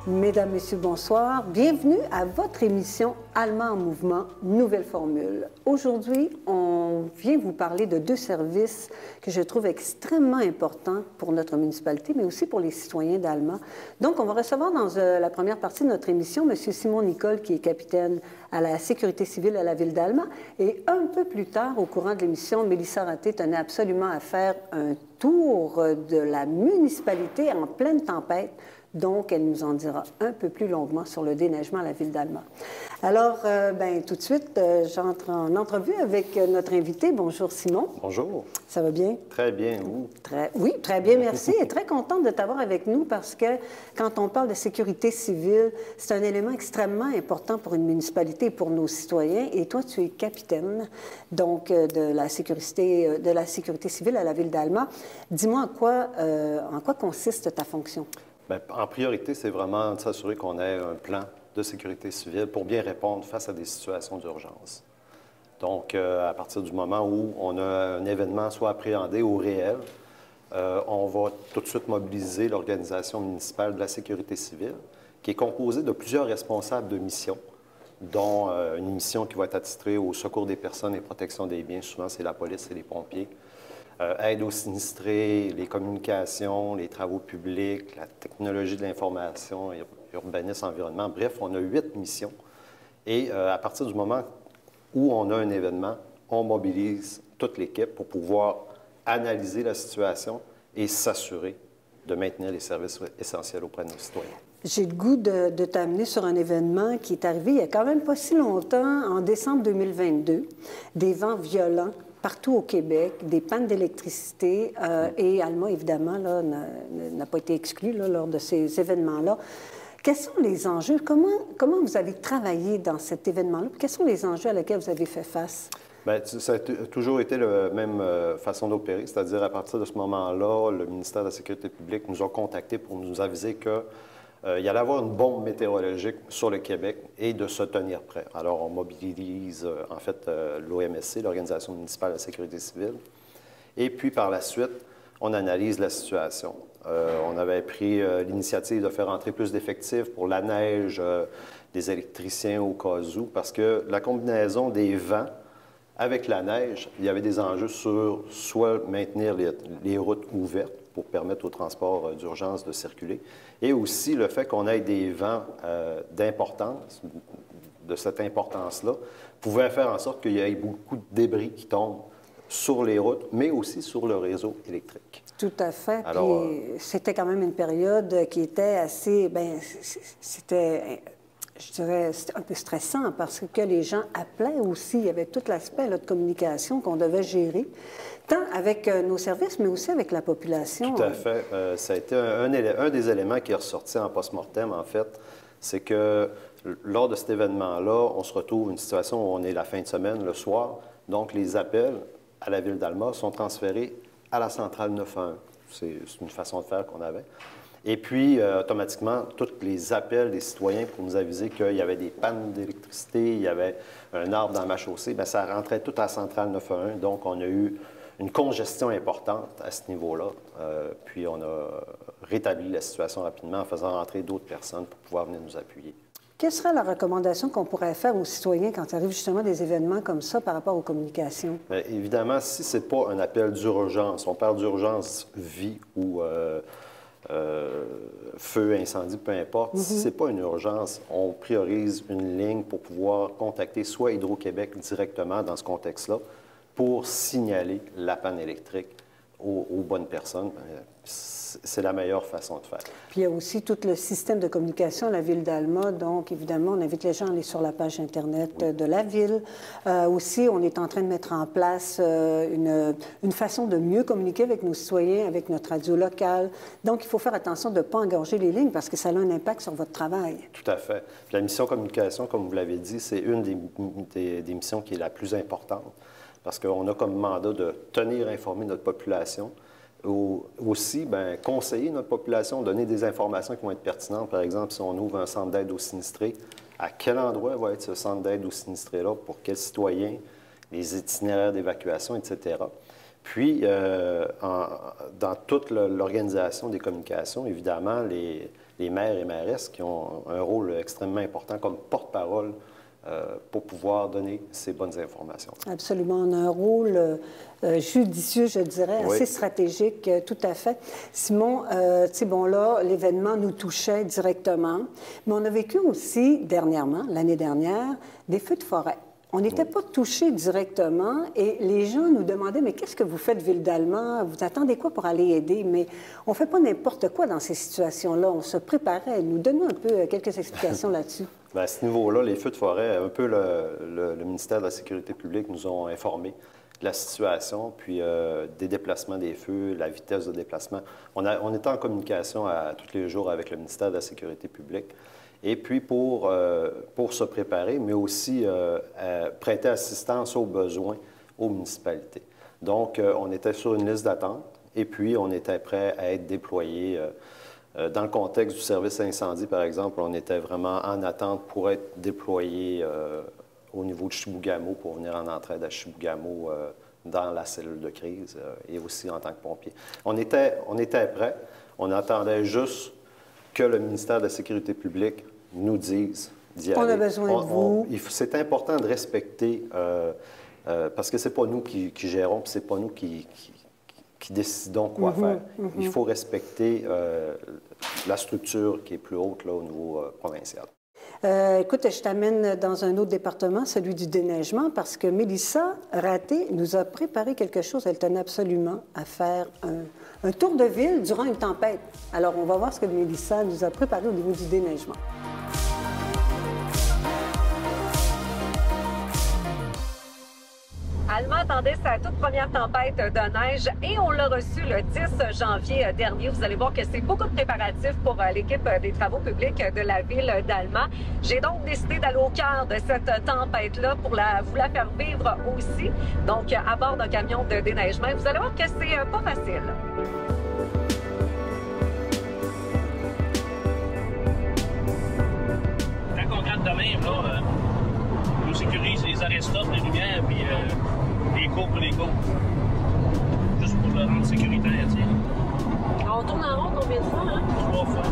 Mesdames, Messieurs, bonsoir. Bienvenue à votre émission Alma en mouvement, nouvelle formule. Aujourd'hui, on vient vous parler de deux services que je trouve extrêmement importants pour notre municipalité, mais aussi pour les citoyens d'Alma. Donc, on va recevoir dans la première partie de notre émission M. Simon Nicole, qui est capitaine à la sécurité civile à la ville d'Alma. Et un peu plus tard, au courant de l'émission, Mélissa Raté tenait absolument à faire un tour de la municipalité en pleine tempête. Donc, elle nous en dira un peu plus longuement sur le déneigement à la ville d'Alma. Alors, tout de suite, j'entre en entrevue avec notre invité. Bonjour, Simon. Bonjour. Ça va bien? Très bien, vous? Oui, très bien, merci. Et très contente de t'avoir avec nous parce que quand on parle de sécurité civile, c'est un élément extrêmement important pour une municipalité et pour nos citoyens. Et toi, tu es capitaine, donc, de la sécurité civile à la ville d'Alma. Dis-moi en quoi consiste ta fonction? Bien, en priorité, c'est vraiment de s'assurer qu'on ait un plan de sécurité civile pour bien répondre face à des situations d'urgence. Donc, à partir du moment où on a un événement soit appréhendé ou réel, on va tout de suite mobiliser l'organisation municipale de la sécurité civile, qui est composée de plusieurs responsables de missions, dont une mission qui va être attitrée au secours des personnes et protection des biens. Souvent, c'est la police et les pompiers. Aide aux sinistrés, les communications, les travaux publics, la technologie de l'information, urbanisme, environnement. Bref, on a 8 missions. Et à partir du moment où on a un événement, on mobilise toute l'équipe pour pouvoir analyser la situation et s'assurer de maintenir les services essentiels auprès de nos citoyens. J'ai le goût de t'amener sur un événement qui est arrivé il n'y a quand même pas si longtemps, en décembre 2022, des vents violents partout au Québec, des pannes d'électricité, et Alma, évidemment, n'a pas été exclu lors de ces événements-là. Quels sont les enjeux? Comment vous avez travaillé dans cet événement-là? Quels sont les enjeux à lesquels vous avez fait face? Bien, ça a toujours été la même façon d'opérer, c'est-à-dire à partir de ce moment-là, le ministère de la Sécurité publique nous a contactés pour nous aviser que il y allait avoir une bombe météorologique sur le Québec et de se tenir prêt. Alors, on mobilise, en fait, l'OMSC, l'Organisation municipale de la sécurité civile. Et puis, par la suite, on analyse la situation. On avait pris l'initiative de faire entrer plus d'effectifs pour la neige, des électriciens au cas où, parce que la combinaison des vents avec la neige, il y avait des enjeux sur soit maintenir les routes ouvertes pour permettre au transport d'urgence de circuler, et aussi le fait qu'on ait des vents d'importance, de cette importance-là, pouvait faire en sorte qu'il y ait beaucoup de débris qui tombent sur les routes, mais aussi sur le réseau électrique. Tout à fait. Alors, puis c'était quand même une période qui était assez... c'était... Je dirais, c'était un peu stressant parce que les gens appelaient aussi. Il y avait tout l'aspect de communication qu'on devait gérer, tant avec nos services, mais aussi avec la population. Tout à fait. Ça a été un des éléments qui est ressorti en post-mortem, en fait, c'est que lors de cet événement-là, on se retrouve une situation où on est la fin de semaine, le soir. Donc, les appels à la ville d'Alma sont transférés à la centrale 911. C'est une façon de faire qu'on avait. Et puis, automatiquement, tous les appels des citoyens pour nous aviser qu'il y avait des pannes d'électricité, il y avait un arbre dans ma chaussée, bien, ça rentrait tout à la centrale 911. Donc, on a eu une congestion importante à ce niveau-là. Puis, on a rétabli la situation rapidement en faisant rentrer d'autres personnes pour pouvoir venir nous appuyer. Quelle serait la recommandation qu'on pourrait faire aux citoyens quand il arrive justement des événements comme ça par rapport aux communications? Bien, évidemment, si ce n'est pas un appel d'urgence, on parle d'urgence vie ou feu, incendie, peu importe. Si ce n'est pas une urgence, on priorise une ligne pour pouvoir contacter soit Hydro-Québec directement dans ce contexte-là pour signaler la panne électrique aux bonnes personnes. C'est la meilleure façon de faire. Puis il y a aussi tout le système de communication à la ville d'Alma. Donc, évidemment, on invite les gens à aller sur la page Internet de la ville. Aussi, on est en train de mettre en place une façon de mieux communiquer avec nos citoyens, avec notre radio locale. Donc, il faut faire attention de ne pas engorger les lignes parce que ça a un impact sur votre travail. Tout à fait. Puis la mission communication, comme vous l'avez dit, c'est une des missions qui est la plus importante parce qu'on a comme mandat de tenir informé notre population. Aussi, bien, conseiller notre population, donner des informations qui vont être pertinentes. Par exemple, si on ouvre un centre d'aide aux sinistrés, à quel endroit va être ce centre d'aide aux sinistrés-là, pour quels citoyens, les itinéraires d'évacuation, etc. Puis, dans toute l'organisation des communications, évidemment, les maires et mairesses qui ont un rôle extrêmement important comme porte-parole pour pouvoir donner ces bonnes informations. Absolument. On a un rôle judicieux, je dirais, Oui. assez stratégique, tout à fait. Simon, tu sais, bon, là, l'événement nous touchait directement, mais on a vécu aussi, dernièrement, l'année dernière, des feux de forêt. On n'était pas touchés directement et les gens nous demandaient, mais qu'est-ce que vous faites, Ville d'Allemand? Vous attendez quoi pour aller aider? Mais on ne fait pas n'importe quoi dans ces situations-là. On se préparait. Nous donnons un peu quelques explications là-dessus. Bien, à ce niveau-là, les feux de forêt, un peu le ministère de la Sécurité publique nous ont informés de la situation, puis des déplacements des feux, la vitesse de déplacement. On était en communication tous les jours avec le ministère de la Sécurité publique. Et puis, pour se préparer, mais aussi prêter assistance aux besoins aux municipalités. Donc, on était sur une liste d'attente et puis on était prêt à être déployé. Dans le contexte du service incendie, par exemple, on était vraiment en attente pour être déployé au niveau de Chibougamau pour venir en entraide à Chibougamau dans la cellule de crise et aussi en tant que pompier. On était prêt. On attendait juste que le ministère de la Sécurité publique nous dise d'y aller. On a besoin de vous. C'est important de respecter, parce que c'est pas nous qui gérons, puis c'est pas nous qui décidons quoi faire. Il faut respecter la structure qui est plus haute là, au niveau provincial. Écoute, je t'amène dans un autre département, celui du déneigement, parce que Mélissa Raté nous a préparé quelque chose. Elle tenait absolument à faire un tour de ville durant une tempête. Alors, on va voir ce que Mélissa nous a préparé au niveau du déneigement. Allemand attendait sa toute première tempête de neige et on l'a reçu le 10 janvier dernier. Vous allez voir que c'est beaucoup de préparatifs pour l'équipe des travaux publics de la ville d'Allemand. J'ai donc décidé d'aller au cœur de cette tempête-là pour vous la faire vivre aussi. Donc, à bord d'un camion de déneigement. Vous allez voir que c'est pas facile. Quand on regarde de même, là, on sécurise les arrêts-stop, les lumières, puis les cours pour les cours. Juste pour le rendre sécuritaire, tu sais. On tourne en rond combien de fois, hein? 3 fois.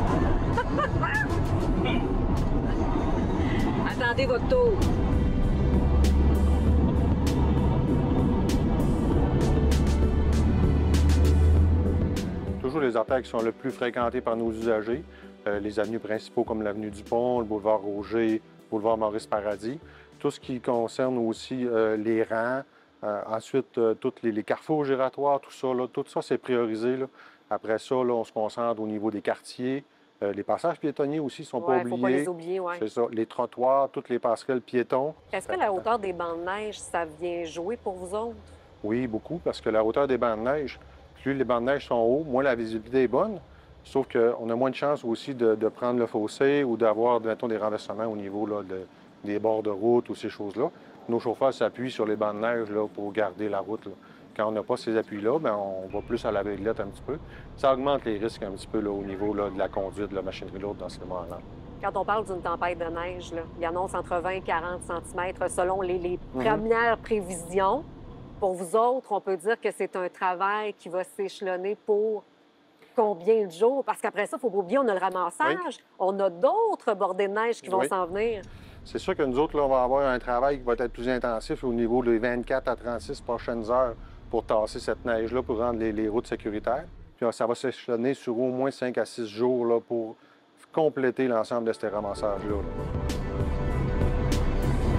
Attendez votre tour. Toujours les artères qui sont le plus fréquentées par nos usagers, les avenues principaux comme l'avenue du Pont, le boulevard Roger, le boulevard Maurice-Paradis. Tout ce qui concerne aussi les rangs, ensuite tous les carrefours giratoires, tout ça c'est priorisé. Là. Après ça, là, on se concentre au niveau des quartiers. Les passages piétonniers aussi ne sont pas oubliés. Il ne faut pas les oublier, oui. C'est ça. Les trottoirs, toutes les passerelles piétons. Est-ce que la hauteur des bancs de neige, ça vient jouer pour vous autres? Oui, beaucoup, parce que la hauteur des bancs de neige, plus les bancs de neige sont hauts, moins la visibilité est bonne. Sauf qu'on a moins de chances aussi de prendre le fossé ou d'avoir, mettons, des renversements au niveau là, des bords de route ou ces choses-là. Nos chauffeurs s'appuient sur les bancs de neige là, pour garder la route. Là. Quand on n'a pas ces appuis-là, bien, on va plus à l'aveuglette un petit peu. Ça augmente les risques un petit peu là, au niveau là, de la conduite de la machinerie lourde dans ce moment-là. Quand on parle d'une tempête de neige, là, il annonce entre 20 et 40 cm selon les premières prévisions. Pour vous autres, on peut dire que c'est un travail qui va s'échelonner pour combien de jours? Parce qu'après ça, il ne faut pas oublier, on a le ramassage. Oui. On a d'autres bordées de neige qui vont s'en venir. C'est sûr que nous autres, là, on va avoir un travail qui va être plus intensif au niveau des 24 à 36 prochaines heures pour tasser cette neige-là, pour rendre les routes sécuritaires. Puis ça va s'échelonner sur au moins 5 à 6 jours là, pour compléter l'ensemble de ces ramassages-là.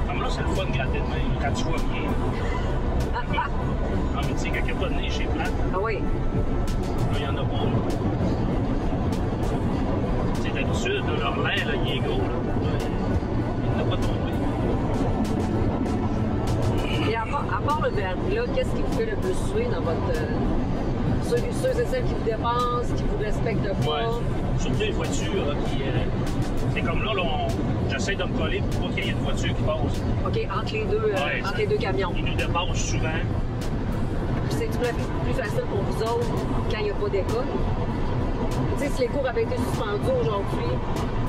Comme là, c'est le fun de garder de même, quand tu vois bien. Ah, mais tu sais, quand il n'y a pas de neige, c'est plat. Ah oui. Là, il n'y en a pas. Tu sais, d'habitude, leur l'air, il est gros. Là. Il n'a pas tombé. Et à part le vernis, là, qu'est-ce qui vous fait le plus suer dans votre... Ceux et celles qui vous dépensent, qui vous respectent pas? Oui, surtout les voitures là, qui... c'est comme là, j'essaie de me coller pour pas qu'il y ait une voiture qui passe. OK, entre les deux camions. Ils nous dépassent souvent. C'est plus facile pour vous autres quand il n'y a pas d'école. Tu sais, si les cours avaient été suspendus aujourd'hui,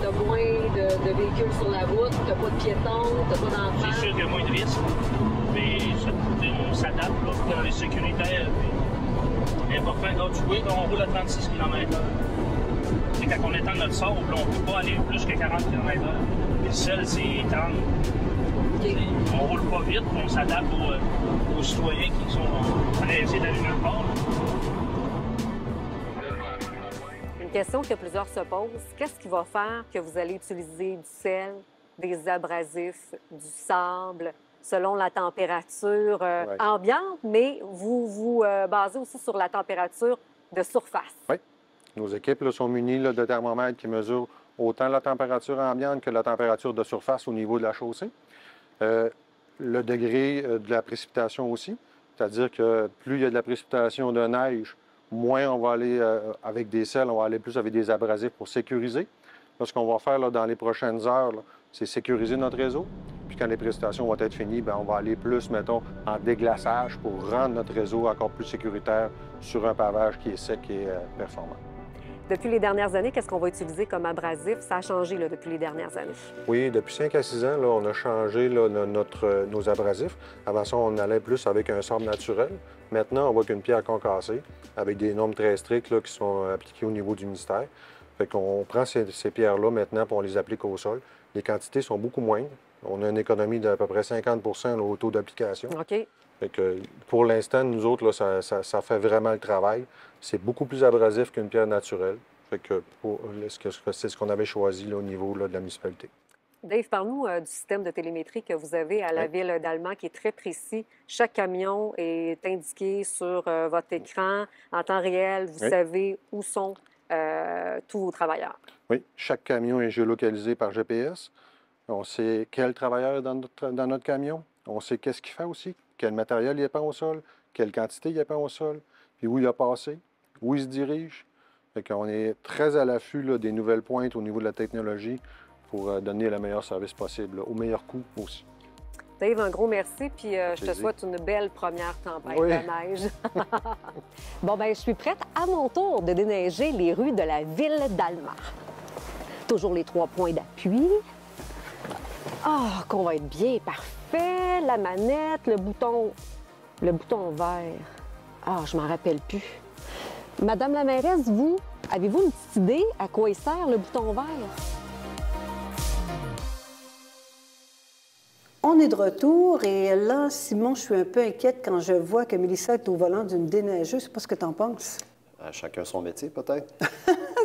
t'as moins de véhicules sur la route, t'as pas de piétons, t'as pas d'enfants. C'est sûr qu'il y a moins de risques, mais on s'adapte là, dans les sécuritaires. C'est important quand tu vois qu'on roule à 36 km/h. C'est quand on étend notre sable, on ne peut pas aller plus que 40 km/h. Le sel, c'est étendre. On ne roule pas vite, on s'adapte aux citoyens qui sont pressés d'aller nulle part. Une question que plusieurs se posent, qu'est-ce qui va faire que vous allez utiliser du sel, des abrasifs, du sable, selon la température ambiante, mais vous vous basez aussi sur la température de surface? Oui. Nos équipes là, sont munies là, de thermomètres qui mesurent autant la température ambiante que la température de surface au niveau de la chaussée. Le degré de la précipitation aussi, c'est-à-dire que plus il y a de la précipitation de neige, moins on va aller avec des sels, on va aller plus avec des abrasifs pour sécuriser. Là, ce qu'on va faire là, dans les prochaines heures, c'est sécuriser notre réseau. Puis quand les précipitations vont être finies, bien, on va aller plus, mettons, en déglaçage pour rendre notre réseau encore plus sécuritaire sur un pavage qui est sec et performant. Depuis les dernières années, qu'est-ce qu'on va utiliser comme abrasif? Ça a changé là, depuis les dernières années. Oui, depuis 5 à 6 ans, là, on a changé là, nos abrasifs. Avant ça, on allait plus avec un sable naturel. Maintenant, on voit qu'une pierre concassée, avec des normes très strictes là, qui sont appliquées au niveau du ministère. Fait qu'on prend ces pierres-là maintenant et on les applique au sol. Les quantités sont beaucoup moindres. On a une économie d'à peu près 50 là, au taux d'application. OK. Fait que, pour l'instant, nous autres, là, ça fait vraiment le travail. C'est beaucoup plus abrasif qu'une pierre naturelle. Fait que c'est ce qu'on avait choisi là, au niveau là, de la municipalité. Dave, parle-nous du système de télémétrie que vous avez à la ville d'Allemand qui est très précis. Chaque camion est indiqué sur votre écran en temps réel. Vous savez où sont tous vos travailleurs. Oui, chaque camion est géolocalisé par GPS. On sait quel travailleur est dans notre camion. On sait qu'est-ce qu'il fait aussi, quel matériel il est peint au sol, quelle quantité il est peint au sol, puis où il a passé, où il se dirige. Fait qu'on est très à l'affût là, des nouvelles pointes au niveau de la technologie pour donner le meilleur service possible, là, au meilleur coût aussi. Dave, un gros merci, puis je te souhaite une belle première tempête de neige. Bon, bien, je suis prête à mon tour de déneiger les rues de la ville d'Allemand. Toujours les 3 points d'appui. Ah, qu'on va être bien, parfait. La manette, le bouton vert. Ah, je m'en rappelle plus. Madame la mairesse, vous, avez-vous une petite idée à quoi il sert le bouton vert? On est de retour et là, Simon, je suis un peu inquiète quand je vois que Mélissa est au volant d'une déneigeuse. Je ne sais pas ce que tu en penses. Chacun son métier, peut-être.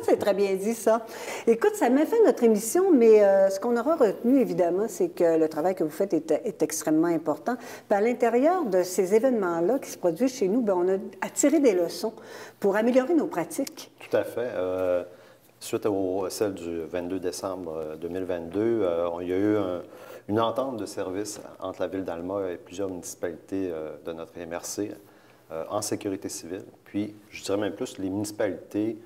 C'est très bien dit, ça. Écoute, ça m'a fait notre émission, mais ce qu'on aura retenu, évidemment, c'est que le travail que vous faites est extrêmement important. Puis à l'intérieur de ces événements-là qui se produisent chez nous, bien, on a tiré des leçons pour améliorer nos pratiques. Tout à fait. Suite à celle du 22 décembre 2022, il y a eu une entente de service entre la Ville d'Alma et plusieurs municipalités de notre MRC en sécurité civile. Puis, je dirais même plus, les municipalités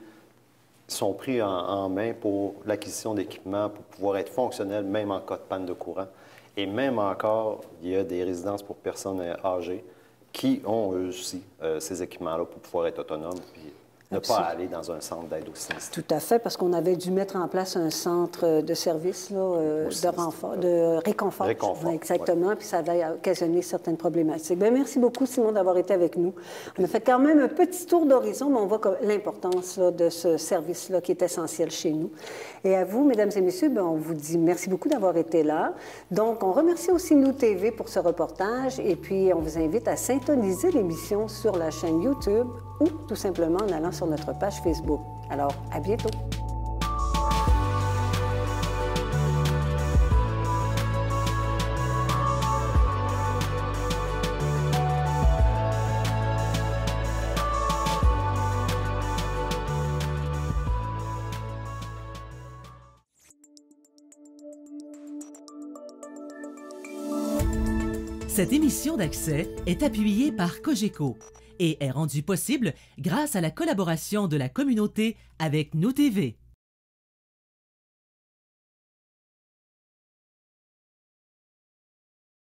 sont pris en main pour l'acquisition d'équipements pour pouvoir être fonctionnels, même en cas de panne de courant. Et même encore, il y a des résidences pour personnes âgées qui ont eux aussi ces équipements-là pour pouvoir être autonomes puis ne pas aller dans un centre d'aide aux sinistrés. Tout à fait, parce qu'on avait dû mettre en place un centre de service là, de réconfort. Exactement, puis ça avait occasionné certaines problématiques. Bien, merci beaucoup, Simon, d'avoir été avec nous. On a fait quand même un petit tour d'horizon, mais on voit l'importance de ce service-là qui est essentiel chez nous. Et à vous, mesdames et messieurs, bien, on vous dit merci beaucoup d'avoir été là. Donc, on remercie aussi Nous TV pour ce reportage et puis on vous invite à syntoniser l'émission sur la chaîne YouTube ou tout simplement en allant sur notre page Facebook. Alors, à bientôt! Cette émission d'Accès est appuyée par Cogeco et est rendue possible grâce à la collaboration de la communauté avec Nous TV.